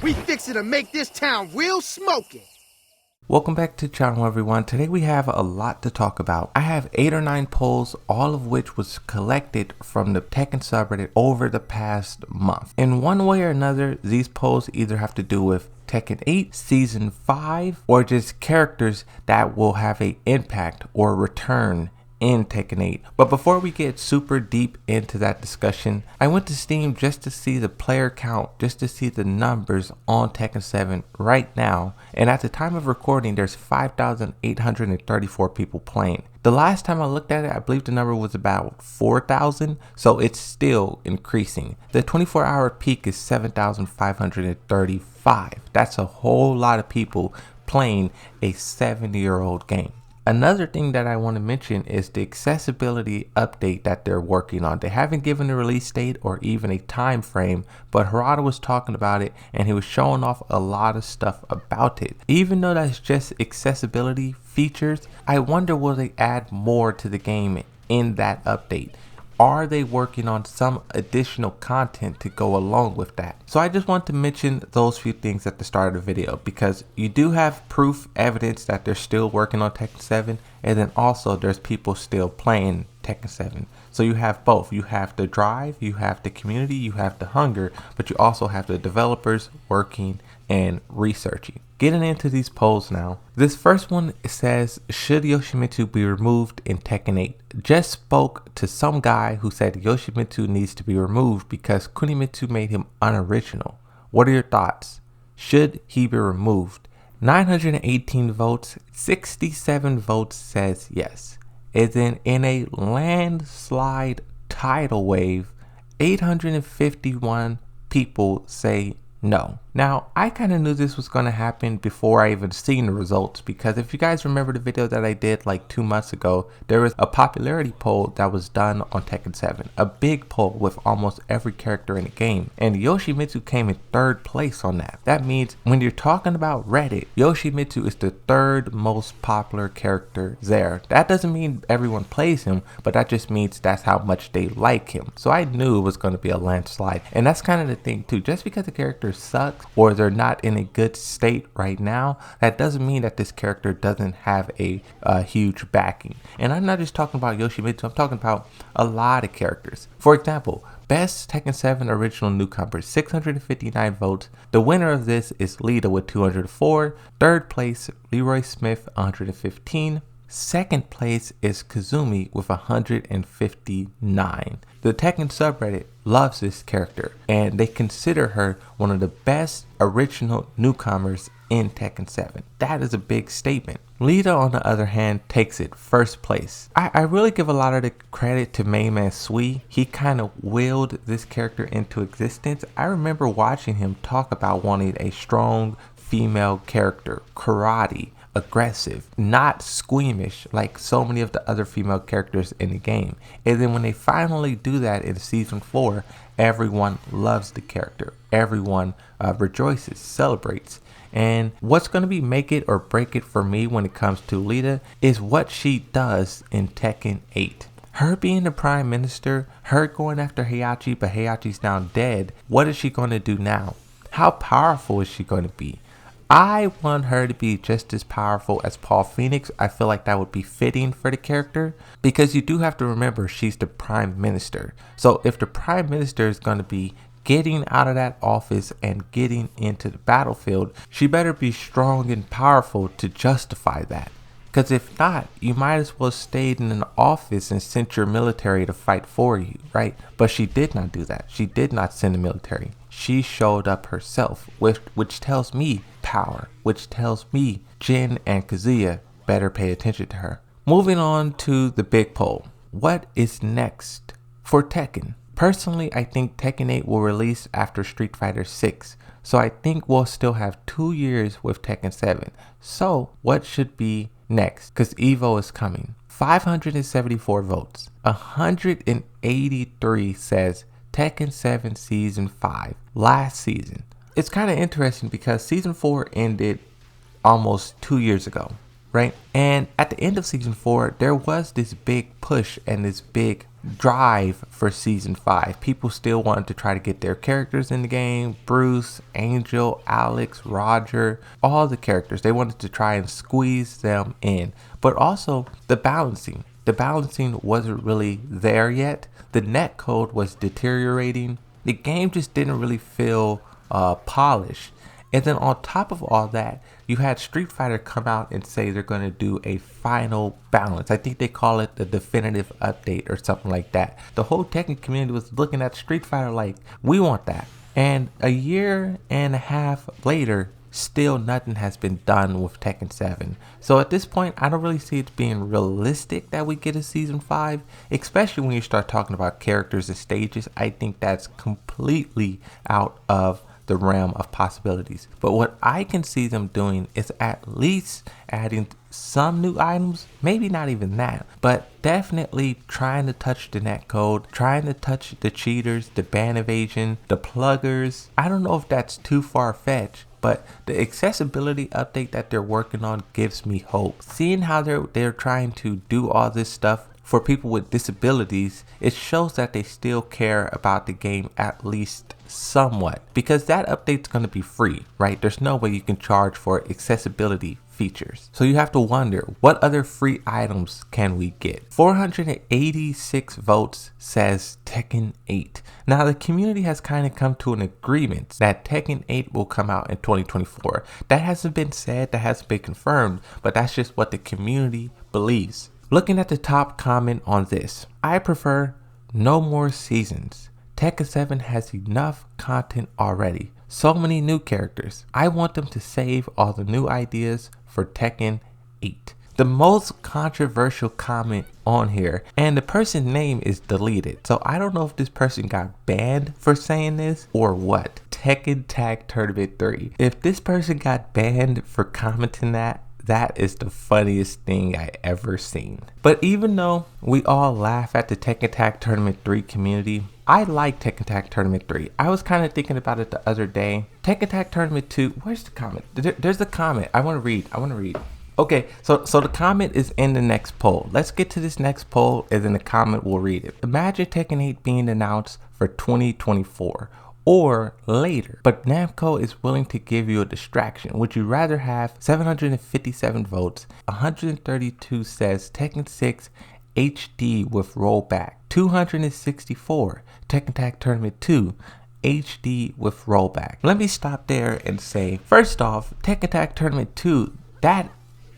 We fixin' to make this town real smoky. Welcome back to the channel, everyone. Today we have a lot to talk about. I have 8 or 9 polls, all of which was collected from the Tekken subreddit over the past month. In one way or another, these polls either have to do with Tekken 8 Season 5 or just characters that will have an impact or return in Tekken 8. But before we get super deep into that discussion, I went to Steam just to see the player count, just to see the numbers on Tekken 7 right now, and at the time of recording there's 5,834 people playing. The last time I looked at it, I believe the number was about 4,000, so it's still increasing. The 24-hour peak is 7,535. That's a whole lot of people playing a 7-year-old game. Another thing that I want to mention is the accessibility update that they're working on. They haven't given a release date or even a time frame, but Harada was talking about it and he was showing off a lot of stuff about it. Even though that's just accessibility features, I wonder will they add more to the game in that update? Are they working on some additional content to go along with that? So I just want to mention those few things at the start of the video because you do have proof, evidence that they're still working on Tekken 7, and then also there's people still playing Tekken 7. So you have both. You have the drive, you have the community, you have the hunger, but you also have the developers working and researching. Getting into these polls now. This first one says, should Yoshimitsu be removed in Tekken 8? Just spoke to some guy who said Yoshimitsu needs to be removed because Kunimitsu made him unoriginal. What are your thoughts? Should he be removed? 918 votes, 67 votes says yes. And then in a landslide tidal wave, 851 people say no. Now, I kind of knew this was going to happen before I even seen the results, because if you guys remember the video that I did like 2 months ago, there was a popularity poll that was done on Tekken 7, a big poll with almost every character in the game, and Yoshimitsu came in 3rd place on that. That means when you're talking about Reddit, Yoshimitsu is the 3rd most popular character there. That doesn't mean everyone plays him, but that just means that's how much they like him. So I knew it was going to be a landslide, and that's kind of the thing too. Just because the character sucks or they're not in a good state right now, that doesn't mean that this character doesn't have a huge backing. And I'm not just talking about Yoshimitsu, I'm talking about a lot of characters. For example, best Tekken 7 original newcomers, 659 votes. The winner of this is Lita with 204. 3rd place, Leroy Smith, 115. 2nd place is Kazumi with 159. The Tekken subreddit loves this character and they consider her one of the best original newcomers in Tekken 7. That is a big statement. Lita, on the other hand, takes it 1st place. I really give a lot of the credit to main man Sui. He kind of willed this character into existence. I remember watching him talk about wanting a strong female character, karate, aggressive, not squeamish like so many of the other female characters in the game. And then when they finally do that in season 4, everyone loves the character. Everyone rejoices, celebrates. And what's going to be make it or break it for me when it comes to Lita is what she does in Tekken 8. Her being the prime minister, her going after Heihachi, but Heihachi's now dead. What is she going to do now? How powerful is she going to be? I want her to be just as powerful as Paul Phoenix. I feel like that would be fitting for the character because you do have to remember she's the prime minister. So if the prime minister is going to be getting out of that office and getting into the battlefield, she better be strong and powerful to justify that. Because if not, you might as well stayed in an office and sent your military to fight for you, right? But she did not do that. She did not send the military. She showed up herself, which tells me power, which tells me Jin and Kazuya better pay attention to her. Moving on to the big poll. What is next for Tekken? Personally, I think Tekken 8 will release after Street Fighter 6. So I think we'll still have 2 years with Tekken 7. So what should be next? Because EVO is coming. 574 votes. 183 says Tekken 7 Season 5, last season. It's kind of interesting because Season 4 ended almost 2 years ago, right? And at the end of Season 4, there was this big push and this big drive for season 5. People still wanted to try to get their characters in the game. Bruce, Angel, Alex, Roger, all the characters. They wanted to try and squeeze them in. But also the balancing. The balancing wasn't really there yet. The netcode was deteriorating. The game just didn't really feel polished. And then on top of all that, you had Street Fighter come out and say they're going to do a final balance. I think they call it the definitive update or something like that. The whole Tekken community was looking at Street Fighter like, we want that. And a year and a half later, still nothing has been done with Tekken 7. So at this point, I don't really see it being realistic that we get a season 5, especially when you start talking about characters and stages. I think that's completely out of the realm of possibilities. But what I can see them doing is at least adding some new items, maybe not even that, but definitely trying to touch the netcode, trying to touch the cheaters, the ban evasion, the pluggers. I don't know if that's too far-fetched, but the accessibility update that they're working on gives me hope. Seeing how they're trying to do all this stuff for people with disabilities, it shows that they still care about the game at least somewhat, because that update's going to be free, right? There's no way you can charge for accessibility features. So you have to wonder, what other free items can we get? 486 votes says Tekken 8. Now the community has kind of come to an agreement that Tekken 8 will come out in 2024. That hasn't been said, that hasn't been confirmed, but that's just what the community believes. Looking at the top comment on this, I prefer no more seasons. Tekken 7 has enough content already. So many new characters. I want them to save all the new ideas for Tekken 8. The most controversial comment on here, and the person's name is deleted. So I don't know if this person got banned for saying this or what. Tekken Tag Tournament 3. If this person got banned for commenting that is the funniest thing I ever seen. But even though we all laugh at the Tekken Tag Tournament 3 community, I like Tekken Tag Tournament 3. I was kind of thinking about it the other day. Tekken Tag Tournament 2, where's the comment? There's the comment. I want to read. Okay, so the comment is in the next poll. Let's get to this next poll, and then the comment will read it. Imagine Tekken 8 being announced for 2024. Or later, but Namco is willing to give you a distraction. Would you rather have 757 votes? 132 says Tekken 6 HD with rollback. 264 Tekken Tag Tournament 2 HD with rollback. Let me stop there and say, first off, Tekken Tag Tournament 2, that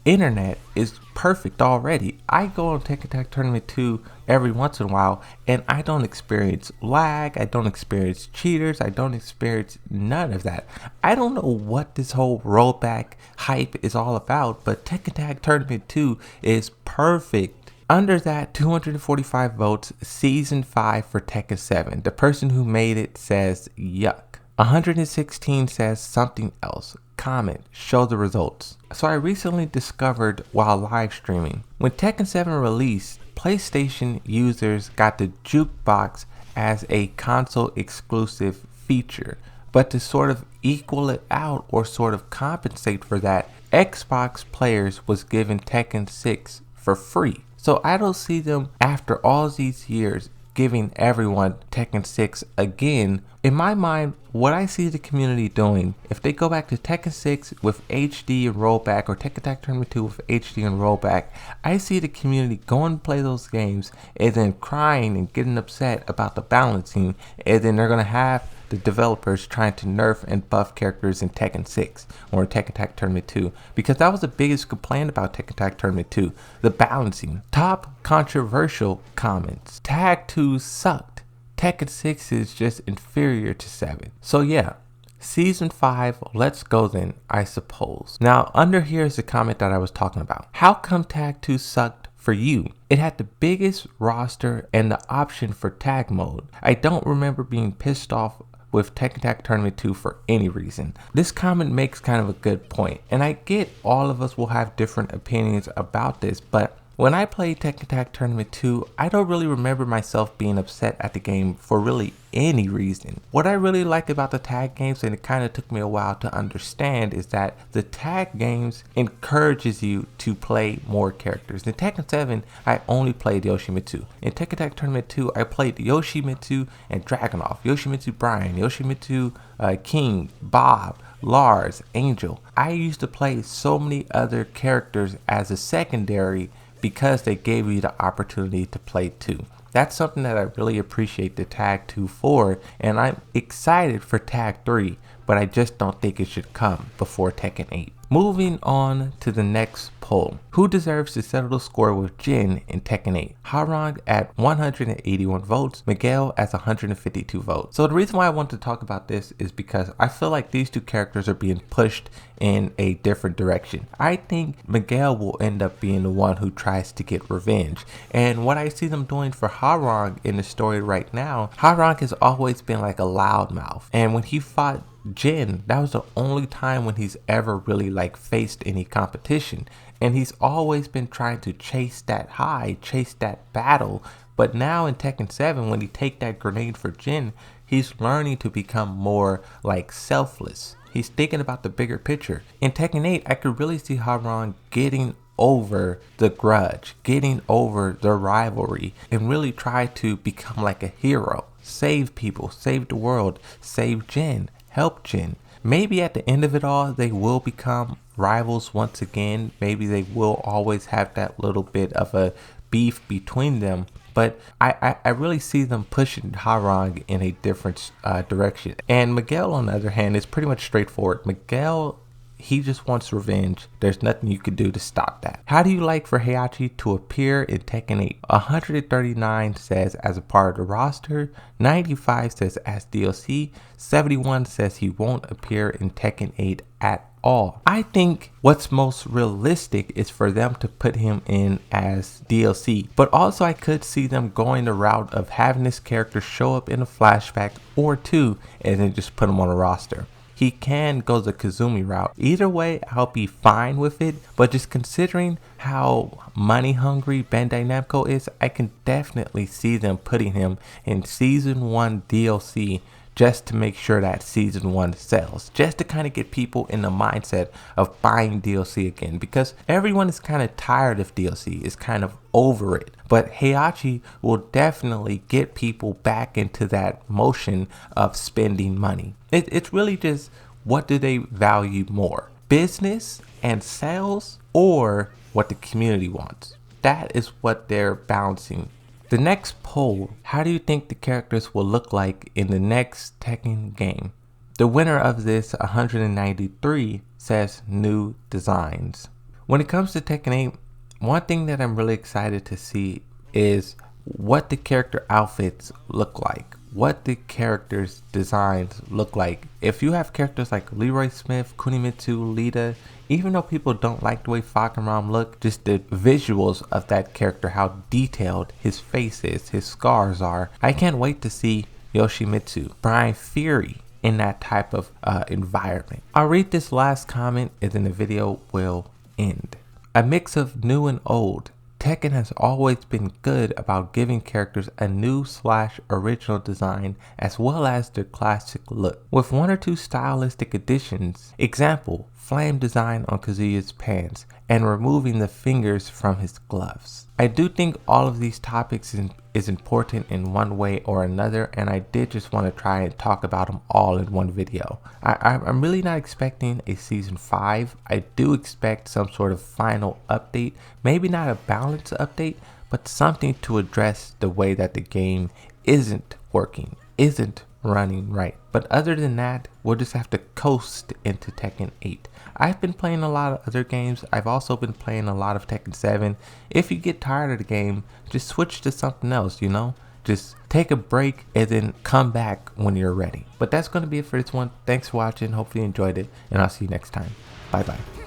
internet is perfect already. I go on Tekken Tag Tournament 2 every once in a while, and I don't experience lag, I don't experience cheaters, I don't experience none of that. I don't know what this whole rollback hype is all about, but Tekken Tag Tournament 2 is perfect. Under that, 245 votes, Season 5 for Tekken 7. The person who made it says, yuck. 116 says something else. Comment, show the results. So I recently discovered while live streaming, when Tekken 7 released, PlayStation users got the jukebox as a console exclusive feature. But to sort of equal it out or sort of compensate for that, Xbox players was given Tekken 6 for free. So I don't see them, after all these years, giving everyone Tekken 6 again. In my mind, what I see the community doing, if they go back to Tekken 6 with HD and rollback, or Tekken Tag Tournament 2 with HD and rollback, I see the community going to play those games and then crying and getting upset about the balancing, and then they're going to have the developers trying to nerf and buff characters in Tekken 6 or Tekken Tag Tournament 2, because that was the biggest complaint about Tekken Tag Tournament 2, the balancing. Top controversial comments: Tag 2 sucked. Tekken 6 is just inferior to 7. So yeah, Season 5, let's go then, I suppose. Now, under here is the comment that I was talking about. How come Tag 2 sucked for you? It had the biggest roster and the option for tag mode. I don't remember being pissed off with Tekken Tag Tournament 2 for any reason. This comment makes kind of a good point, and I get all of us will have different opinions about this, but When I played Tekken Tag Tournament 2, I don't really remember myself being upset at the game for really any reason. What I really like about the tag games, and it kind of took me a while to understand, is that the tag games encourages you to play more characters. In Tekken 7, I only played Yoshimitsu. In Tekken Tag Tournament 2, I played Yoshimitsu and Dragunov, Yoshimitsu Brian, Yoshimitsu King, Bob, Lars, Angel. I used to play so many other characters as a secondary because they gave you the opportunity to play too. That's something that I really appreciate the Tag 2 for, and I'm excited for Tag 3, but I just don't think it should come before Tekken 8. Moving on to the next poll. Who deserves to settle the score with Jin in Tekken 8? Harada at 181 votes, Miguel at 152 votes. So the reason why I want to talk about this is because I feel like these two characters are being pushed in a different direction. I think Miguel will end up being the one who tries to get revenge. And what I see them doing for Harada in the story right now, Harada has always been like a loudmouth. And when he fought Jin, that was the only time when he's ever really like faced any competition, and he's always been trying to chase that high, chase that battle. But now in Tekken 7, when he take that grenade for Jin, he's learning to become more like selfless. He's thinking about the bigger picture. In Tekken 8, I could really see Harada getting over the grudge, getting over the rivalry, and really try to become like a hero, save people, save the world, save Jin, help Jin. Maybe at the end of it all, they will become rivals once again. Maybe they will always have that little bit of a beef between them. But I really see them pushing Harada in a different direction. And Miguel, on the other hand, is pretty much straightforward. Miguel, he just wants revenge. There's nothing you can do to stop that. How do you like for Heihachi to appear in Tekken 8? 139 says as a part of the roster, 95 says as DLC, 71 says he won't appear in Tekken 8 at all. I think what's most realistic is for them to put him in as DLC, but also I could see them going the route of having this character show up in a flashback or two and then just put him on a roster. He can go the Kazumi route. Either way, I'll be fine with it, but just considering how money hungry Bandai Namco is, I can definitely see them putting him in Season 1 DLC just to make sure that Season 1 sells, just to kind of get people in the mindset of buying DLC again, because everyone is kind of tired of DLC, is kind of over it. But Heihachi will definitely get people back into that motion of spending money. It's really just, what do they value more? Business and sales, or what the community wants? That is what they're balancing. The next poll, how do you think the characters will look like in the next Tekken game? The winner of this, 193, says new designs. When it comes to Tekken 8, one thing that I'm really excited to see is what the character outfits look like, what the characters' designs look like. If you have characters like Leroy Smith, Kunimitsu, Lita, even though people don't like the way Falkenraum look, just the visuals of that character, how detailed his face is, his scars are. I can't wait to see Yoshimitsu, Brian Fury in that type of environment. I'll read this last comment and then the video will end. A mix of new and old. Tekken has always been good about giving characters a new / original design as well as their classic look, with one or two stylistic additions. Example, flame design on Kazuya's pants and removing the fingers from his gloves. I do think all of these topics is important in one way or another, and I did just want to try and talk about them all in one video. I'm really not expecting a season 5. I do expect some sort of final update, maybe not a balanced update, but something to address the way that the game isn't working, isn't running right. But other than that, we'll just have to coast into Tekken 8. I've been playing a lot of other games. I've also been playing a lot of Tekken 7. If you get tired of the game, just switch to something else, you know? Just take a break and then come back when you're ready. But that's going to be it for this one. Thanks for watching. Hopefully you enjoyed it, and I'll see you next time. Bye bye.